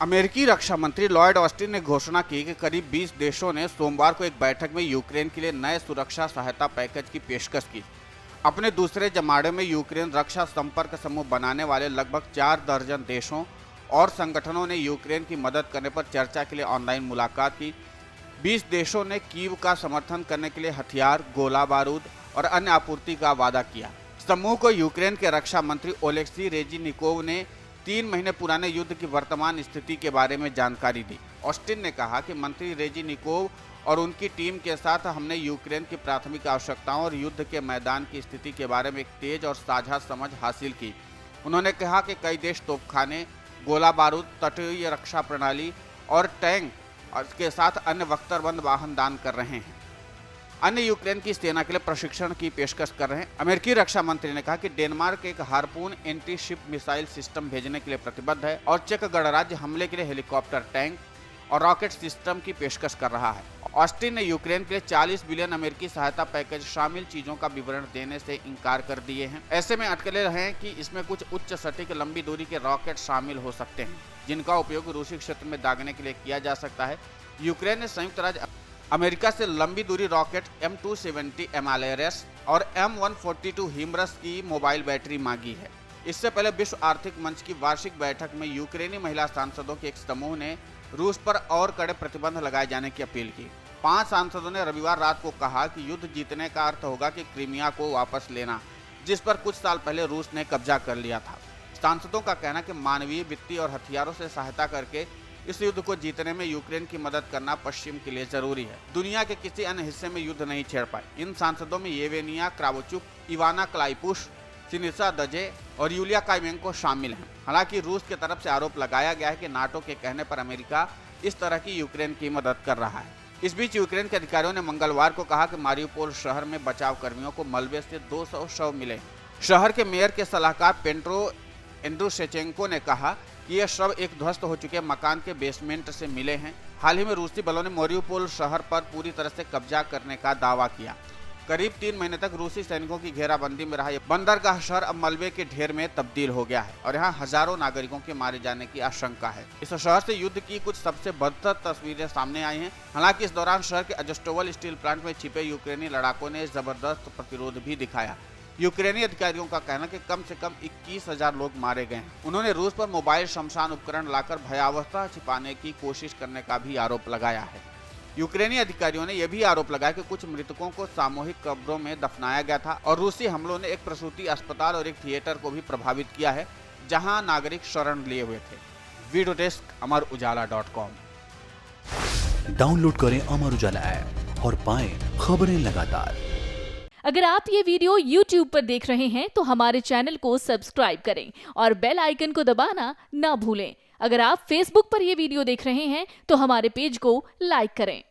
अमेरिकी रक्षा मंत्री Lloyd Austin ने घोषणा की कि करीब 20 देशों ने सोमवार को एक बैठक में यूक्रेन के लिए नए सुरक्षा सहायता पैकेज की पेशकश की। अपने दूसरे जमाड़े में यूक्रेन रक्षा संपर्क समूह बनाने वाले लगभग 4 दर्जन देशों और संगठनों ने यूक्रेन की मदद करने पर चर्चा के लिए ऑनलाइन मुलाकात की। 20 देशों ने कीव का समर्थन करने के लिए हथियार, गोला बारूद और अन्य आपूर्ति का वादा किया। समूह को यूक्रेन के रक्षा मंत्री ओलेक्सी रेजिनिकोव ने 3 महीने पुराने युद्ध की वर्तमान स्थिति के बारे में जानकारी दी। ऑस्टिन ने कहा कि मंत्री रेजिनिकोव और उनकी टीम के साथ हमने यूक्रेन की प्राथमिक आवश्यकताओं और युद्ध के मैदान की स्थिति के बारे में एक तेज और साझा समझ हासिल की। उन्होंने कहा कि कई देश तोपखाने, गोला बारूद, तटीय रक्षा प्रणाली और टैंक के साथ अन्य बख्तरबंद वाहन दान कर रहे हैं। अन्य यूक्रेन की सेना के लिए प्रशिक्षण की पेशकश कर रहे हैं। अमेरिकी रक्षा मंत्री ने कहा कि डेनमार्क एक harpoon anti ship missile system भेजने के लिए प्रतिबद्ध है और चेक गणराज्य हमले के लिए हेलीकॉप्टर, टैंक और रॉकेट सिस्टम की पेशकश कर रहा है। ऑस्टिन ने यूक्रेन के लिए 40 बिलियन अमेरिकी सहायता पैकेज शामिल चीजों का विवरण देने से इनकार कर दिए हैं। ऐसे में अटकले रहे हैं कि इसमें कुछ उच्च सटीक लंबी दूरी के रॉकेट शामिल हो सकते हैं, जिनका उपयोग रूसी क्षेत्र में दागने के लिए किया जा सकता है। यूक्रेन ने संयुक्त राज्य अमेरिका से लंबी दूरी रॉकेट M270 एमालेरस और M142 हिमरस की मोबाइल बैटरी मांगी है। इससे पहले विश्व आर्थिक मंच की वार्षिक बैठक में यूक्रेनी महिला सांसदों के एक समूह ने रूस पर और कड़े प्रतिबंध लगाए जाने की अपील की। 5 सांसदों ने रविवार रात को कहा कि युद्ध जीतने का अर्थ होगा कि क्रीमिया को वापस लेना, जिस पर कुछ साल पहले रूस ने कब्जा कर लिया था। सांसदों का कहना कि मानवीय, वित्तीय और हथियारों से सहायता करके इस युद्ध को जीतने में यूक्रेन की मदद करना पश्चिम के लिए जरूरी है। दुनिया के किसी अन्य हिस्से में युद्ध नहीं छेड़ पाए। इन सांसदों में येवेनिया क्रावचुक, इवाना क्लाइपुश, सिनिसा दजे और यूलिया काइमेंको शामिल हैं। हालांकि रूस की तरफ से आरोप लगाया गया है कि नाटो के कहने पर अमेरिका इस तरह की यूक्रेन की मदद कर रहा है। इस बीच यूक्रेन के अधिकारियों ने मंगलवार को कहा कि मारियोपोल शहर में बचाव कर्मियों को मलबे से 200 शव मिले। शहर के मेयर के सलाहकार पेट्रो एंड्रूशेचेंको ने कहा कि ये शव एक ध्वस्त हो चुके मकान के बेसमेंट से मिले हैं। हाल ही में रूसी बलों ने मारियोपोल शहर पर पूरी तरह से कब्जा करने का दावा किया। करीब 3 महीने तक रूसी सैनिकों की घेराबंदी में रहा ये बंदरगाह शहर अब मलबे के ढेर में तब्दील हो गया है और यहाँ हजारों नागरिकों के मारे जाने की आशंका है। इस शहर से युद्ध की कुछ सबसे बदतर तस्वीरें सामने आई हैं। हालांकि इस दौरान शहर के अजस्टोवल स्टील प्लांट में छिपे यूक्रेनी लड़ाकों ने जबरदस्त प्रतिरोध भी दिखाया। यूक्रेनी अधिकारियों का कहना कि कम से कम 21,000 लोग मारे गए हैं। उन्होंने रूस पर मोबाइल शमशान उपकरण लाकर भयावहता छिपाने की कोशिश करने का भी आरोप लगाया है। यूक्रेनी अधिकारियों ने यह भी आरोप लगाया कि कुछ मृतकों को सामूहिक कब्रों में दफनाया गया था और रूसी हमलों ने एक प्रसूति अस्पताल और एक थिएटर को भी प्रभावित किया है, जहां नागरिक शरण लिए हुए थे। Video desk अमरउजाला.com। डाउनलोड करें अमर उजाला ऐप और पाएं खबरें लगातार। अगर आप ये वीडियो YouTube पर देख रहे हैं तो हमारे चैनल को सब्सक्राइब करें और बेल आइकन को दबाना ना भूलें। अगर आप Facebook पर ये वीडियो देख रहे हैं तो हमारे पेज को लाइक करें।